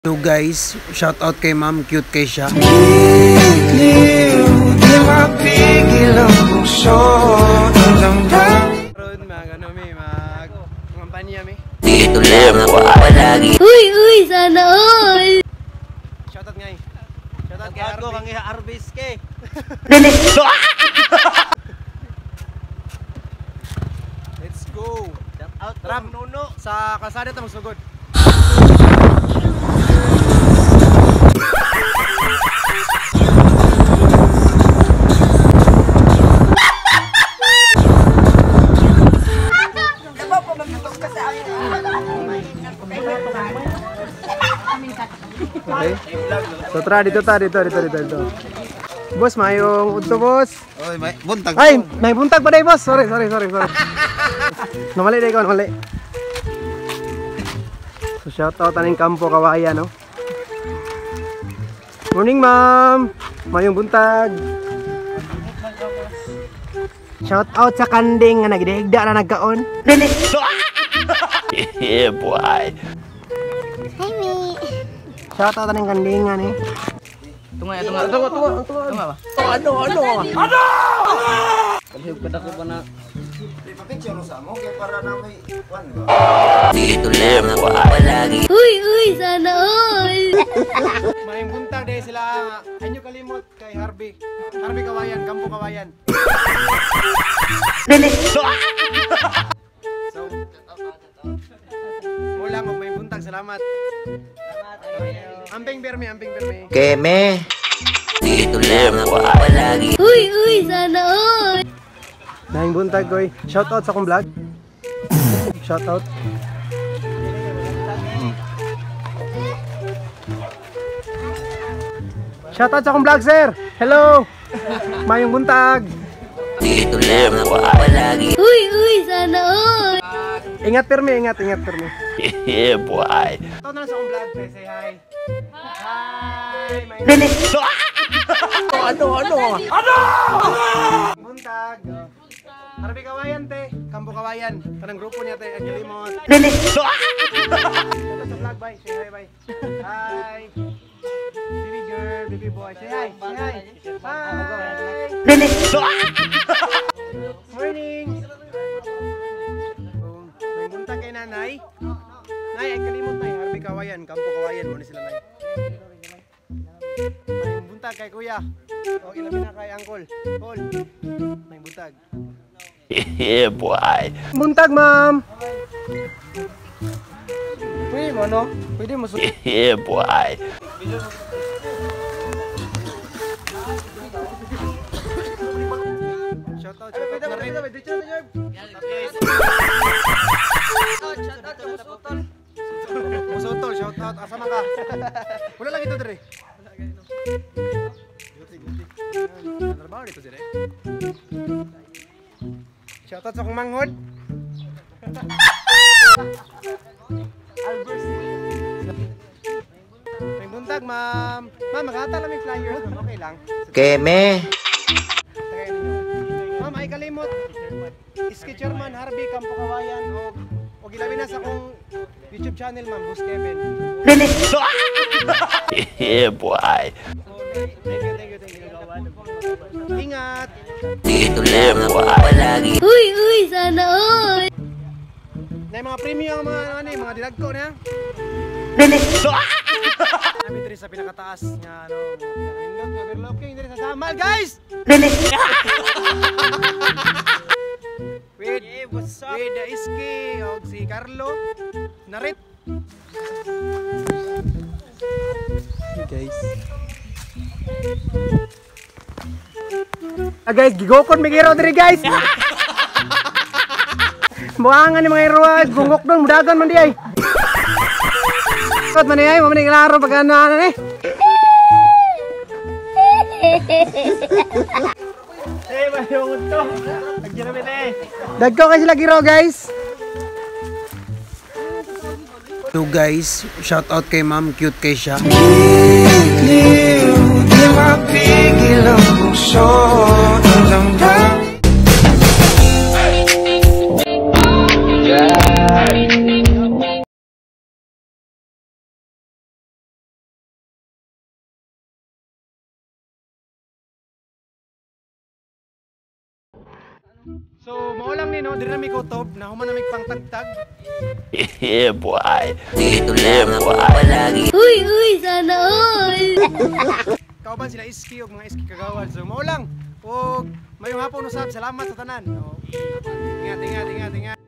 So guys, shout out kay Ma'am Cute Keisha. Mag-kampanya mi. Dito lang ako palagi. Uy, sana all. Shout out ngay. Shout out kay Argo kang Arbis kay. Let's go. Shout out Ram Nuno sa kalsada ta magsugod. Okay. So tara dito. Boss, mayong udto boss. Oy, may buntag. Ay, may buntag pa day boss. Sorry. Namali day ko, namali. So shout out aning Kampo Kawayan, no. Morning, ma'am. Mayong buntag. Shout out sa kanding nga nagdihigda na nagkaon. Yeah, boy. Hi, me. Shout out aning kanding nga ni. Tunga ba? Ano? Kalihog kada ko pa na. Ipapicture sa mo kay para na may one. Dito lang ako palagi. Uy, sana all. Mayong buntag day sila. Anyo kalimot kay Harvey. Harvey Kawayan, Kampo Kawayan. So, mula mo may buntag, salamat. Amping bermi. Keme. Dito lang ako palagi. Uy, sana all. Nahing buntag koy. Shout out sa akong vlog. Shout out. Shout out sa akong vlog, sir. Hello. Mayong buntag. Dito lang ako palagi. Uy, sana all. Ingat permi. Yeah, boy. Ito na lang sa akong vlog, say hi. Hi, may buntag. Harvey Kawayan, te. Kampo Kawayan. Kanang grupo niya, te. Angelimot. Ito sa vlog, bye. Say hi, bye. Hi. Baby girl, baby boy. Say hi. Hi. Morning. May buntag kay nanay. Nay, ay kalimot nay. Harvey Kawayan, Kampo Kawayan. Muna sila, nay. May buntag kay kuya. O, ilamin na kay uncle. Paul. May buntag. Yeah, boy. Buntag, ma'am. Pwede mo, no? Pwede mo. Yeah, boy. Shout out na rin. Musutol, shout out. Asama ka. Wala lang ito, Dre. Trabaho dito, Dre. Shout out sa kong manghod. May buntag, ma'am. Ma'am, makata lang yung flyers. Okay lang. Keme. Tagay ninyo. Ma'am, ay kalimot. Sketcherman, Harvey, Kampo Kawayan. O gilabi na sa kong YouTube channel, ma'am. Boss Kevin. Yeah, boy. Thank you. Ingat. Dito lang ako palagi. Uy, sana all. Na yung mga premium, mga dilagko na. Namin diri sa pinakataas nga pinakindot nga overlooking diri sa Samal, guys. With the Iski og si Carlo Narit. Guys. Guys, gigokon mi giro diri, guys. Buangan ni mga iruag, gungok doon, mudagan man di ay. Kot man di ay, mamaning laro pag ano eh. Eh, mayroon to. Nagginamit eh. Dagko kasi lagi ro, guys. So guys, shout out kay Ma'am Cute Keisha. So, mao lang ni no, diri na mi kutob, na human na mi pangtagtag. Yeah, boy. Dito lang ako palagi. Uy, sana all. Kauban sila iski og mga iski kagawad. So, mao lang. Og mayong hapon usab, salamat sa tanan. No. Ingat.